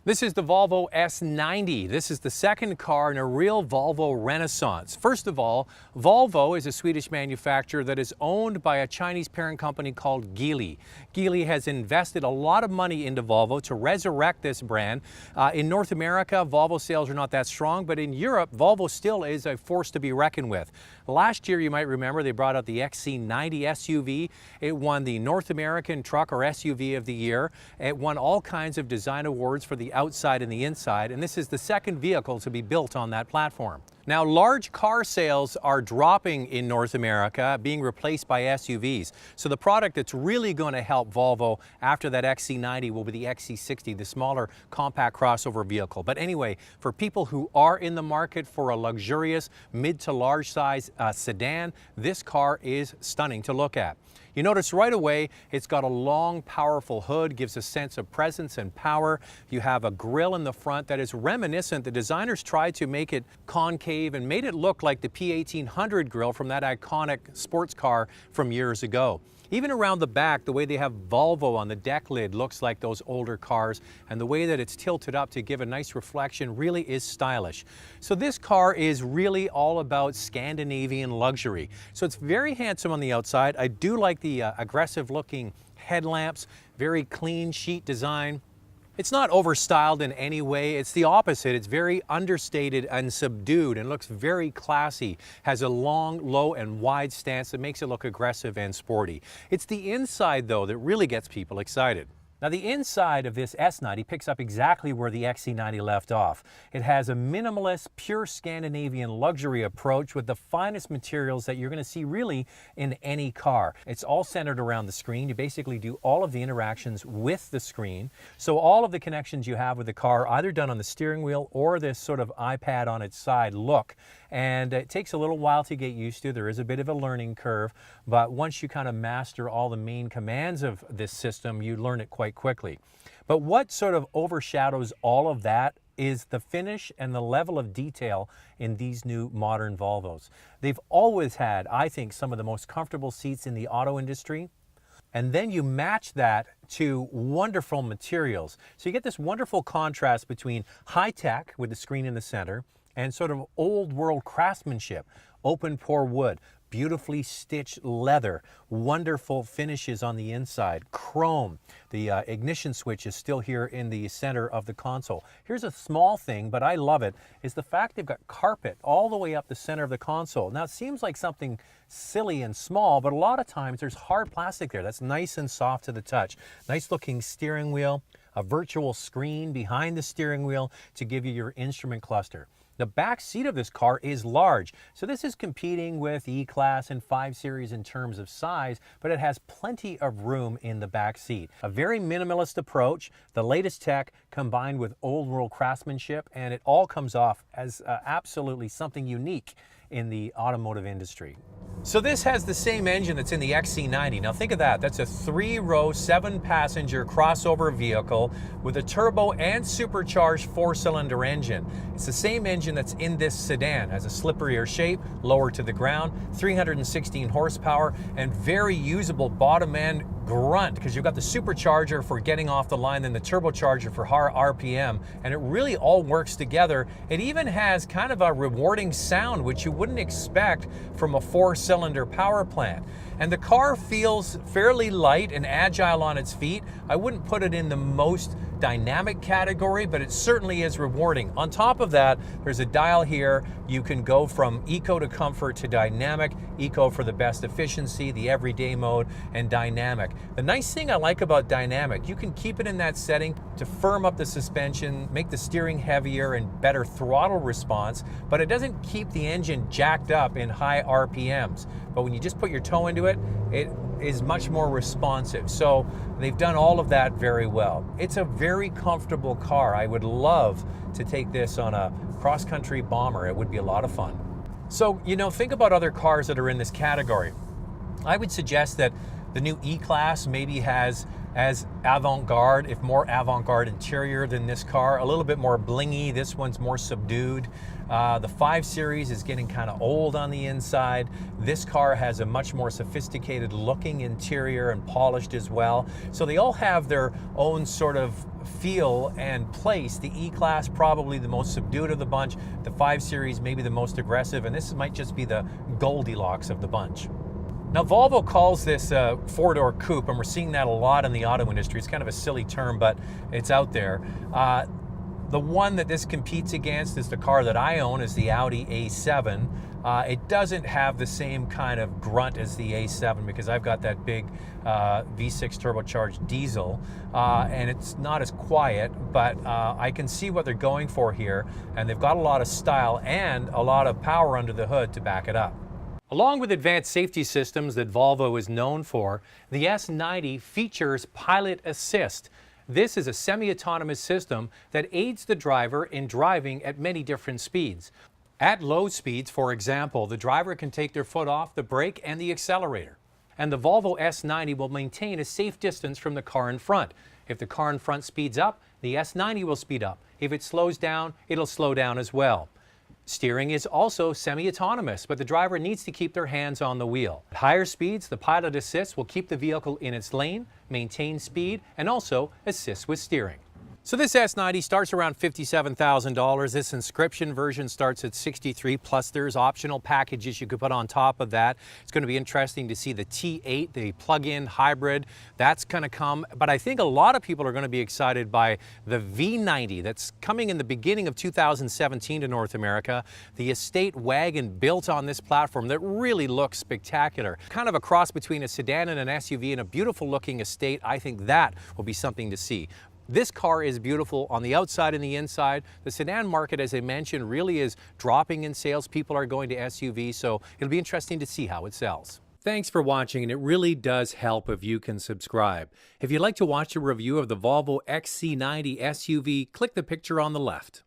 This is the Volvo S90. This is the second car in a real Volvo renaissance. First of all, Volvo is a Swedish manufacturer that is owned by a Chinese parent company called Geely. Geely has invested a lot of money into Volvo to resurrect this brand. In North America, Volvo sales are not that strong, but in Europe, Volvo still is a force to be reckoned with. Last year, you might remember, they brought out the XC90 SUV. It won the North American Truck or SUV of the Year. It won all kinds of design awards for the outside and the inside, and this is the second vehicle to be built on that platform. Now, large car sales are dropping in North America, being replaced by SUVs. So the product that's really going to help Volvo after that XC90 will be the XC60, the smaller compact crossover vehicle. But anyway, for people who are in the market for a luxurious mid to large size sedan, this car is stunning to look at. You notice right away it's got a long, powerful hood, gives a sense of presence and power. You have a grille in the front that is reminiscent. The designers tried to make it concave and made it look like the P1800 grille from that iconic sports car from years ago. Even around the back, the way they have Volvo on the deck lid looks like those older cars, and the way that it's tilted up to give a nice reflection really is stylish. So this car is really all about Scandinavian luxury. So it's very handsome on the outside. I do like the aggressive looking headlamps, very clean sheet design. It's not overstyled in any way. It's the opposite. It's very understated and subdued and looks very classy. Has a long, low, and wide stance that makes it look aggressive and sporty. It's the inside, though, that really gets people excited. Now, the inside of this S90 picks up exactly where the XC90 left off. It has a minimalist, pure Scandinavian luxury approach with the finest materials that you're going to see really in any car. It's all centered around the screen. You basically do all of the interactions with the screen. So all of the connections you have with the car, either done on the steering wheel or this sort of iPad on its side look. And it takes a little while to get used to. There is a bit of a learning curve, but once you kind of master all the main commands of this system, you learn it quite quickly. But what sort of overshadows all of that is the finish and the level of detail in these new modern Volvos. They've always had, I think, some of the most comfortable seats in the auto industry. And then you match that to wonderful materials. So you get this wonderful contrast between high tech with the screen in the center and sort of old world craftsmanship, open pore wood, beautifully stitched leather, wonderful finishes on the inside, chrome. The ignition switch is still here in the center of the console. Here's a small thing, but I love it, is the fact they've got carpet all the way up the center of the console. Now, it seems like something silly and small, but a lot of times there's hard plastic there that's nice and soft to the touch. Nice looking steering wheel, a virtual screen behind the steering wheel to give you your instrument cluster. The back seat of this car is large, so this is competing with E-Class and 5 Series in terms of size, but it has plenty of room in the back seat. A very minimalist approach, the latest tech combined with old world craftsmanship, and it all comes off as absolutely something unique in the automotive industry. So this has the same engine that's in the XC90. Now think of that. That's a 3-row, 7-passenger crossover vehicle with a turbo and supercharged 4-cylinder engine. It's the same engine that's in this sedan. Has a slipperier shape, lower to the ground, 316 horsepower, and very usable bottom end grunt, because you've got the supercharger for getting off the line and the turbocharger for higher RPM, and it really all works together. It even has kind of a rewarding sound, which you wouldn't expect from a 4-cylinder power plant. And the car feels fairly light and agile on its feet. I wouldn't put it in the most dynamic category, but it certainly is rewarding. On top of that, there's a dial here. You can go from eco to comfort to dynamic, eco for the best efficiency, the everyday mode, and dynamic. The nice thing I like about dynamic, you can keep it in that setting to firm up the suspension, make the steering heavier and better throttle response, but it doesn't keep the engine jacked up in high RPMs. But when you just put your toe into it, it is much more responsive. So they've done all of that very well. It's a very comfortable car. I would love to take this on a cross-country bomber. It would be a lot of fun. So, you know, think about other cars that are in this category. I would suggest that the new E-Class maybe has as avant-garde, if more avant-garde interior than this car, a little bit more blingy. This one's more subdued. The 5 Series is getting kind of old on the inside. This car has a much more sophisticated looking interior and polished as well. So they all have their own sort of feel and place. The E-Class probably the most subdued of the bunch. The 5 Series maybe the most aggressive, and this might just be the Goldilocks of the bunch. Now, Volvo calls this a 4-door coupe, and we're seeing that a lot in the auto industry. It's kind of a silly term, but it's out there. The one that this competes against is the car that I own, is the Audi A7. It doesn't have the same kind of grunt as the A7 because I've got that big V6 turbocharged diesel, and it's not as quiet, but I can see what they're going for here, and they've got a lot of style and a lot of power under the hood to back it up. Along with advanced safety systems that Volvo is known for, the S90 features Pilot Assist. This is a semi-autonomous system that aids the driver in driving at many different speeds. At low speeds, for example, the driver can take their foot off the brake and the accelerator. And the Volvo S90 will maintain a safe distance from the car in front. If the car in front speeds up, the S90 will speed up. If it slows down, it'll slow down as well. Steering is also semi-autonomous, but the driver needs to keep their hands on the wheel. At higher speeds, the Pilot Assist will keep the vehicle in its lane, maintain speed, and also assist with steering. So this S90 starts around $57,000. This inscription version starts at $63,000, plus there's optional packages you could put on top of that. It's going to be interesting to see the T8, the plug-in hybrid. That's going to come. But I think a lot of people are going to be excited by the V90 that's coming in the beginning of 2017 to North America. The estate wagon built on this platform that really looks spectacular. Kind of a cross between a sedan and an SUV and a beautiful looking estate. I think that will be something to see. This car is beautiful on the outside and the inside. The sedan market, as I mentioned, really is dropping in sales. People are going to SUVs, so it'll be interesting to see how it sells. Thanks for watching, and it really does help if you can subscribe. If you'd like to watch a review of the Volvo XC90 SUV, click the picture on the left.